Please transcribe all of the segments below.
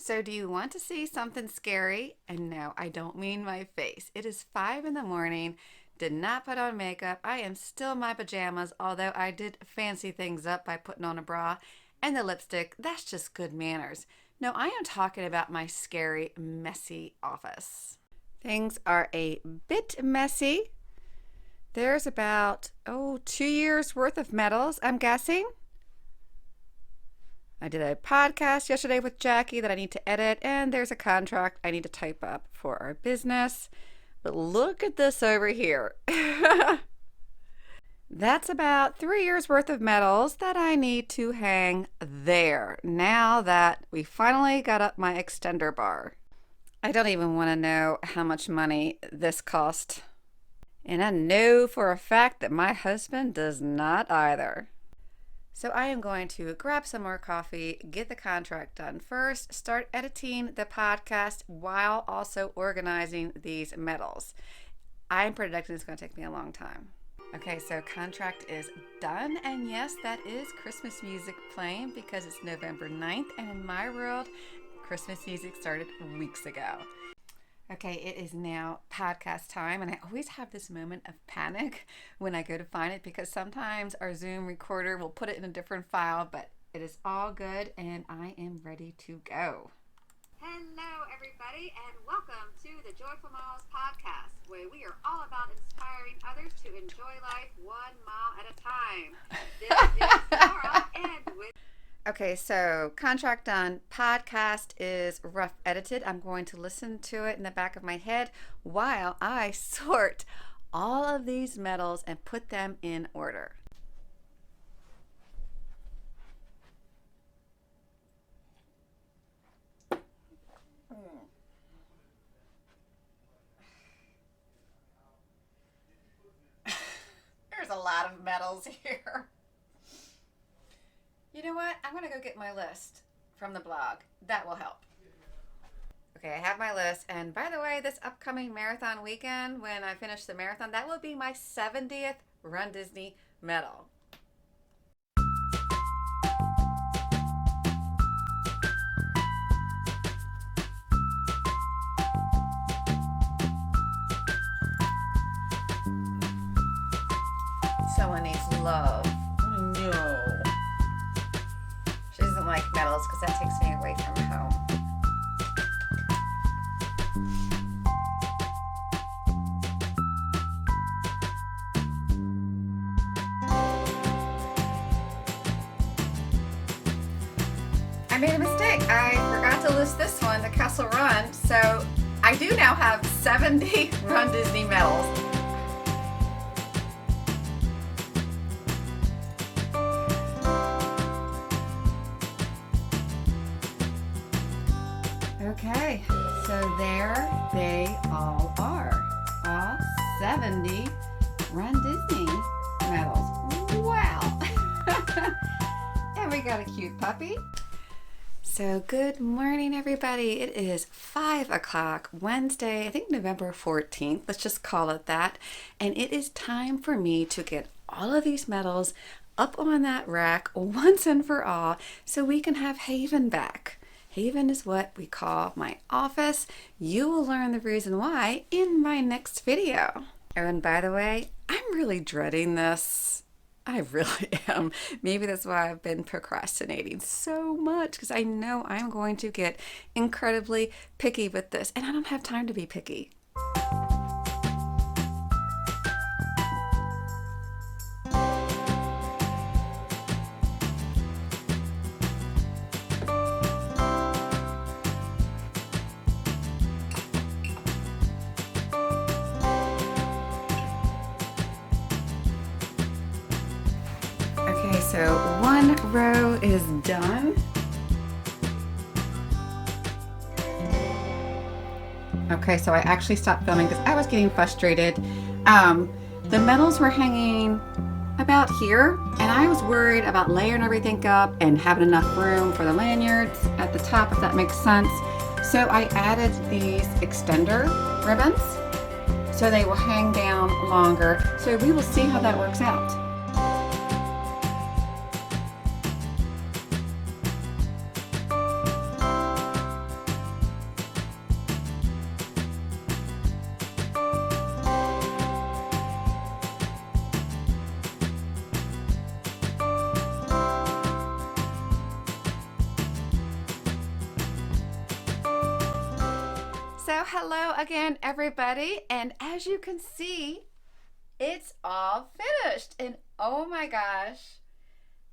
So do you want to see something scary? And no, I don't mean my face. It is 5 in the morning. Did not put on makeup. I am still in my pajamas, although I did fancy things up by putting on a bra and the lipstick. That's just good manners. No, I am talking about my scary, messy office. Things are a bit messy. There's about, 2 years worth of medals, I'm guessing. I did a podcast yesterday with Jackie that I need to edit, and there's a contract I need to type up for our business. But look at this over here. That's about 3 years worth of medals that I need to hang there now that we finally got up my extender bar. I don't even want to know how much money this cost. And I know for a fact that my husband does not either. So I am going to grab some more coffee, get the contract done first, start editing the podcast while also organizing these medals. I'm predicting it's going to take me a long time. Okay, so contract is done, and yes, that is Christmas music playing because it's November 9th, and in my world, Christmas music started weeks ago. Okay, it is now podcast time, and I always have this moment of panic when I go to find it because sometimes our Zoom recorder will put it in a different file, but it is all good, and I am ready to go. Hello, everybody, and welcome to the Joyful Miles podcast, where we are all about inspiring others to enjoy life 1 mile at a time. This is Laura, and with Okay, so contract done. Podcast is rough edited. I'm going to listen to it in the back of my head while I sort all of these medals and put them in order. There's a lot of medals here. You know what? I'm going to go get my list from the blog. That will help. Okay, I have my list. And by the way, this upcoming marathon weekend, when I finish the marathon, that will be my 70th Run Disney medal. Someone needs love. No. She doesn't like medals because that takes me away from home. I made a mistake. I forgot to list this one, the Castle Run. So I do now have 70 Run Disney medals. Okay, so there they all are. All 70 Run Disney medals. Wow. And we got a cute puppy. So good morning, everybody. It is 5 o'clock Wednesday, I think November 14th. Let's just call it that. And it is time for me to get all of these medals up on that rack once and for all so we can have Haven back. Haven is what we call my office. You will learn the reason why in my next video. Oh, and by the way, I'm really dreading this. I really am. Maybe that's why I've been procrastinating so much because I know I'm going to get incredibly picky with this, and I don't have time to be picky. So one row is done. Okay, so I actually stopped filming because I was getting frustrated. The medals were hanging about here, and I was worried about layering everything up and having enough room for the lanyards at the top, if that makes sense. So I added these extender ribbons so they will hang down longer. So we will see how that works out. Hello again, everybody. And as you can see, it's all finished. And oh my gosh,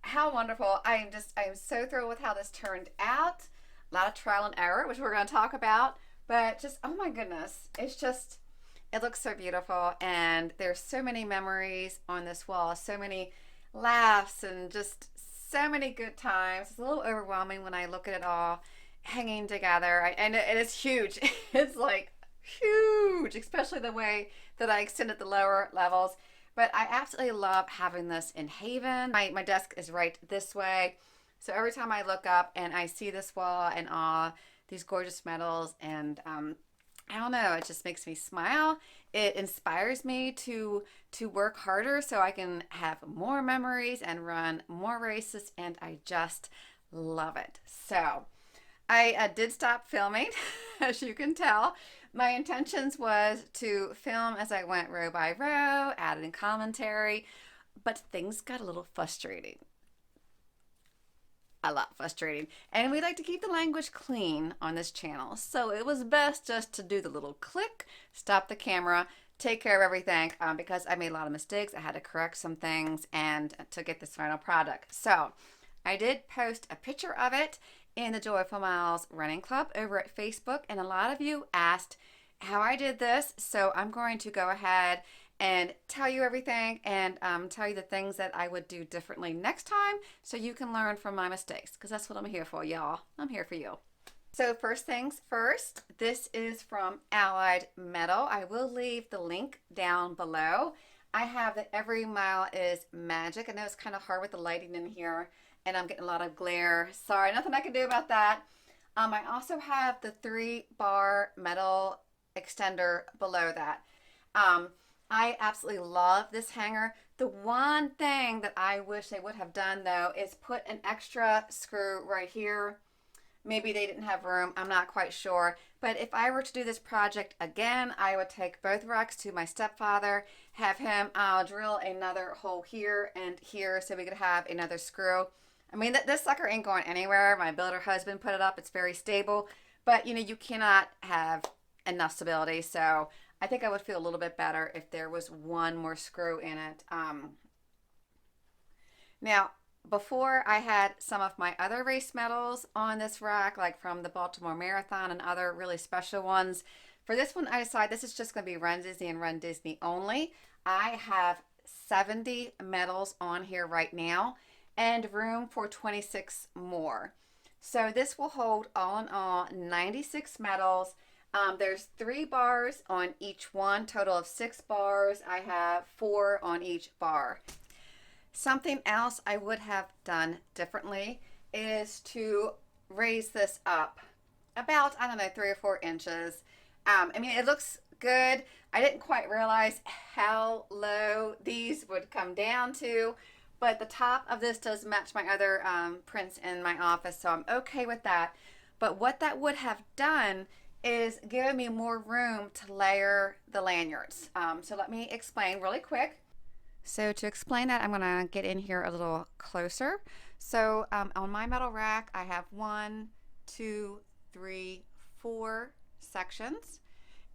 how wonderful. I am so thrilled with how this turned out. A lot of trial and error, which we're going to talk about. But just, oh my goodness, it looks so beautiful. And there's so many memories on this wall, so many laughs, and just so many good times. It's a little overwhelming when I look at it all hanging together. And it is huge. It's like huge, especially the way that I extended the lower levels. But I absolutely love having this in Haven. My desk is right this way. So every time I look up and I see this wall and these gorgeous medals, and I don't know, it just makes me smile. It inspires me to work harder so I can have more memories and run more races, and I just love it. So I did stop filming, as you can tell. My intentions was to film as I went row by row, add in commentary, but things got a little frustrating. A lot frustrating. And we like to keep the language clean on this channel. So it was best just to do the little click, stop the camera, take care of everything, because I made a lot of mistakes. I had to correct some things and to get this final product. So I did post a picture of it in the Joyful Miles Running Club over at Facebook, and a lot of you asked how I did this. So I'm going to go ahead and tell you everything, and tell you the things that I would do differently next time so you can learn from my mistakes, because that's what I'm here for, y'all. I'm here for you. So first things first, this is from Allied Metal. I will leave the link down below. I have the Every Mile is Magic. I know it's kind of hard with the lighting in here, and I'm getting a lot of glare. Sorry, nothing I can do about that. I also have the 3-bar metal extender below that. I absolutely love this hanger. The one thing that I wish they would have done, though, is put an extra screw right here. Maybe they didn't have room. I'm not quite sure. But if I were to do this project again, I would take both racks to my stepfather, have him drill another hole here and here so we could have another screw. I mean, this sucker ain't going anywhere. My builder husband put it up. It's very stable. But, you cannot have enough stability. So I think I would feel a little bit better if there was one more screw in it. Now, before I had some of my other race medals on this rack, like from the Baltimore Marathon and other really special ones. For this one, I decided this is just going to be Run Disney and Run Disney only. I have 70 medals on here right now and room for 26 more. So this will hold all in all 96 medals. There's 3 bars on each one, total of 6 bars. I have 4 on each bar. Something else I would have done differently is to raise this up about, I don't know, 3 or 4 inches. I mean, it looks good. I didn't quite realize how low these would come down to, but the top of this does match my other prints in my office, so I'm okay with that. But what that would have done is giving me more room to layer the lanyards. So let me explain really quick. So to explain that, I'm gonna get in here a little closer. So on my metal rack, I have 1, 2, 3, 4 sections.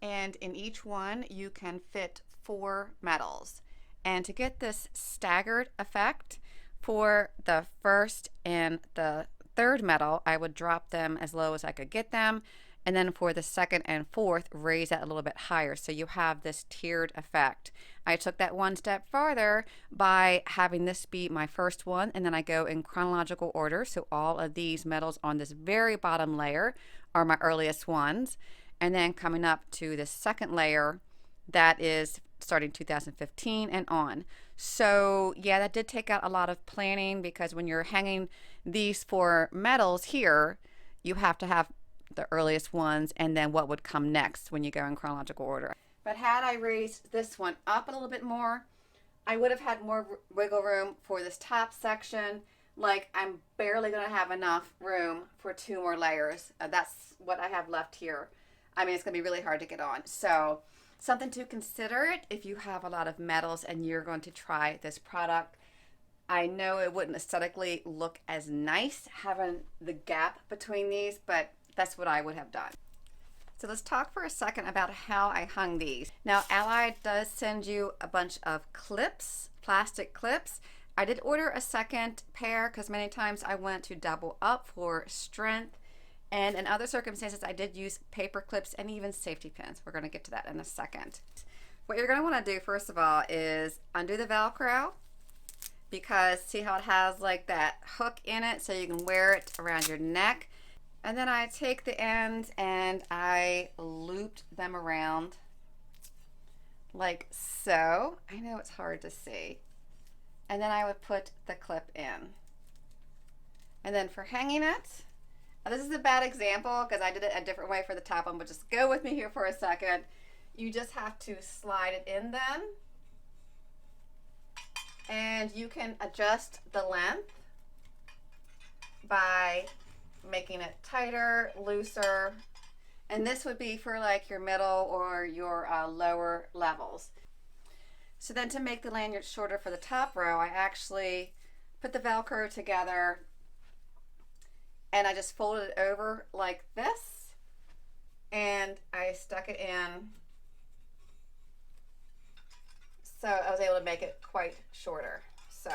And in each one, you can fit 4 medals. And to get this staggered effect for the first and the third medal, I would drop them as low as I could get them. And then for the second and fourth, raise that a little bit higher. So you have this tiered effect. I took that one step farther by having this be my first one, and then I go in chronological order. So all of these medals on this very bottom layer are my earliest ones. And then coming up to the second layer, that is starting 2015 and on. So yeah, that did take out a lot of planning, because when you're hanging these 4 medals here, you have to have the earliest ones and then what would come next when you go in chronological order. But had I raised this one up a little bit more, I would have had more wiggle room for this top section. Like, I'm barely going to have enough room for 2 more layers. That's what I have left here. I mean, it's going to be really hard to get on. So something to consider it if you have a lot of medals and you're going to try this product. I know it wouldn't aesthetically look as nice having the gap between these, but that's what I would have done. So let's talk for a second about how I hung these. Now, Allied does send you a bunch of clips, plastic clips. I did order a second pair because many times I want to double up for strength. And in other circumstances, I did use paper clips and even safety pins. We're going to get to that in a second. What you're going to want to do, first of all, is undo the Velcro, because see how it has like that hook in it so you can wear it around your neck. And then I take the ends and I looped them around like so. I know it's hard to see. And then I would put the clip in. And then for hanging it, now this is a bad example because I did it a different way for the top one, but just go with me here for a second. You just have to slide it in then. And you can adjust the length by making it tighter, looser, and this would be for like your middle or your lower levels. So then to make the lanyard shorter for the top row, I actually put the Velcro together and I just folded it over like this and I stuck it in, so I was able to make it quite shorter. So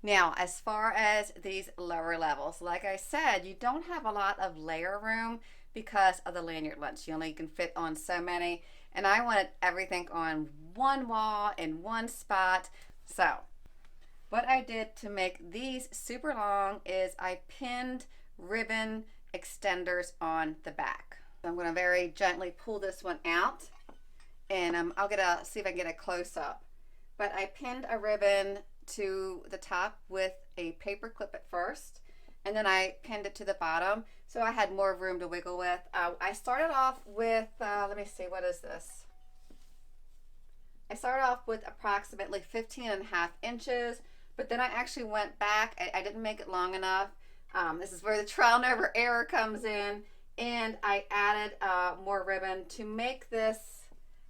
now, as far as these lower levels, like I said, you don't have a lot of layer room because of the lanyard lengths. You only can fit on so many, and I wanted everything on one wall in one spot. So what I did to make these super long is I pinned ribbon extenders on the back. So I'm going to very gently pull this one out, and I'll see if I can get a close-up. But I pinned a ribbon to the top with a paper clip at first, and then I pinned it to the bottom so I had more room to wiggle with. I started off with, let me see, what is this? I started off with approximately 15.5 inches, but then I actually went back. I didn't make it long enough. This is where the trial and error comes in, and I added more ribbon to make this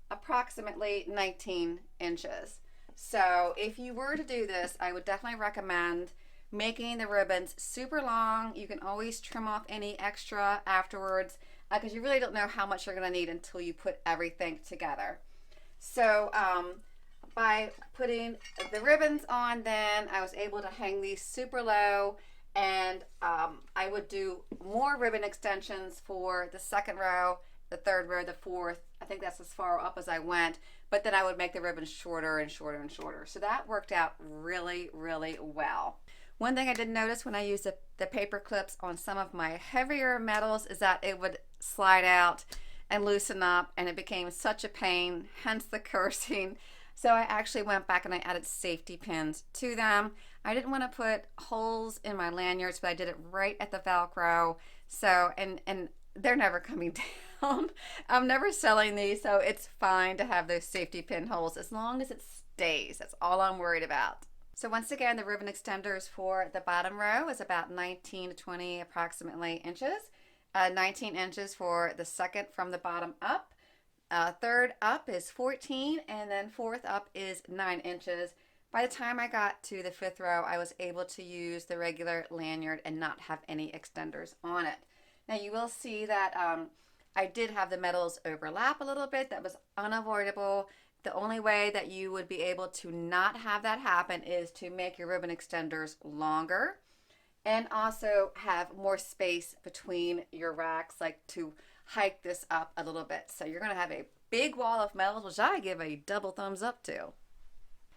approximately 19 inches. So if you were to do this, I would definitely recommend making the ribbons super long. You can always trim off any extra afterwards because you really don't know how much you're going to need until you put everything together. So by putting the ribbons on, then I was able to hang these super low, and I would do more ribbon extensions for the second row, the third row, the fourth. I think that's as far up as I went, but then I would make the ribbons shorter and shorter and shorter. So that worked out really, really well. One thing I did notice when I used the paper clips on some of my heavier metals is that it would slide out and loosen up, and it became such a pain, hence the cursing. So I actually went back and I added safety pins to them. I didn't want to put holes in my lanyards, but I did it right at the Velcro. So, and they're never coming down. I'm never selling these, so it's fine to have those safety pin holes as long as it stays. That's all I'm worried about. So once again, the ribbon extenders for the bottom row is about 19 to 20 approximately inches. 19 inches for the second from the bottom up. Third up is 14, and then fourth up is 9 inches. By the time I got to the fifth row, I was able to use the regular lanyard and not have any extenders on it. Now you will see that I did have the metals overlap a little bit. That was unavoidable. The only way that you would be able to not have that happen is to make your ribbon extenders longer and also have more space between your racks, like to hike this up a little bit. So you're going to have a big wall of metals, which I give a double thumbs up to.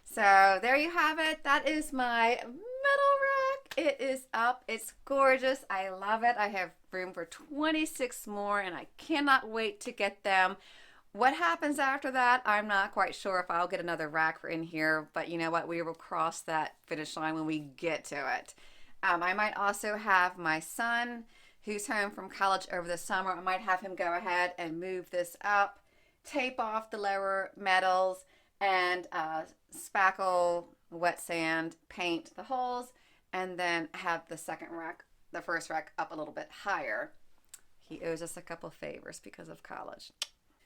So there you have it. That is my metal rack. It is up. It's gorgeous. I love it. I have room for 26 more, and I cannot wait to get them. What happens after that, I'm not quite sure if I'll get another rack in here, but you know what? We will cross that finish line when we get to it. I might also have my son, who's home from college over the summer. I might have him go ahead and move this up, tape off the lower metals, and spackle, wet sand, paint the holes, and then have the first rack up a little bit higher. He owes us a couple favors because of college.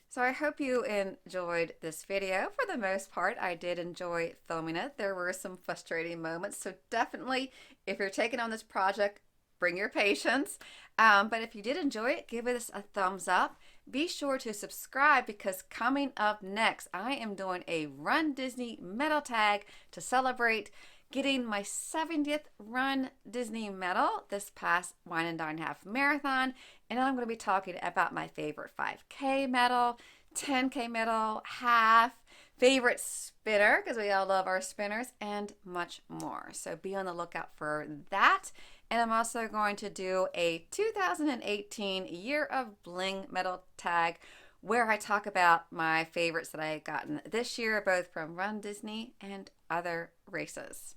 So I hope you enjoyed this video. For the most part, I did enjoy filming it. There were some frustrating moments, so definitely, if you're taking on this project, bring your patience. But if you did enjoy it, give us a thumbs up. be sure to subscribe because coming up next, I am doing a Run Disney medal tag to celebrate getting my 70th Run Disney medal this past Wine Dine Half Marathon. And I'm going to be talking about my favorite 5K medal, 10K medal, half, favorite spinner, because we all love our spinners, and much more. So be on the lookout for that. And I'm also going to do a 2018 Year of Bling medal tag where I talk about my favorites that I had gotten this year, both from Run Disney and other races.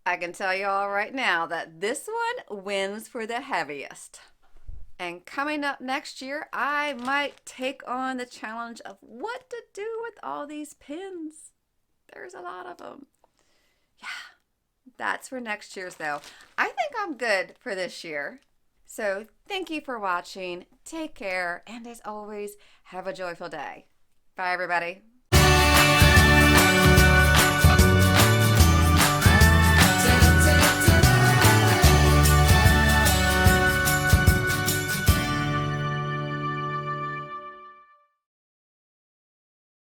I can tell you all right now that this one wins for the heaviest. And coming up next year, I might take on the challenge of what to do with all these pins. There's a lot of them. Yeah, that's for next year's though. I think I'm good for this year. So thank you for watching. Take care. And as always, have a joyful day. Bye, everybody.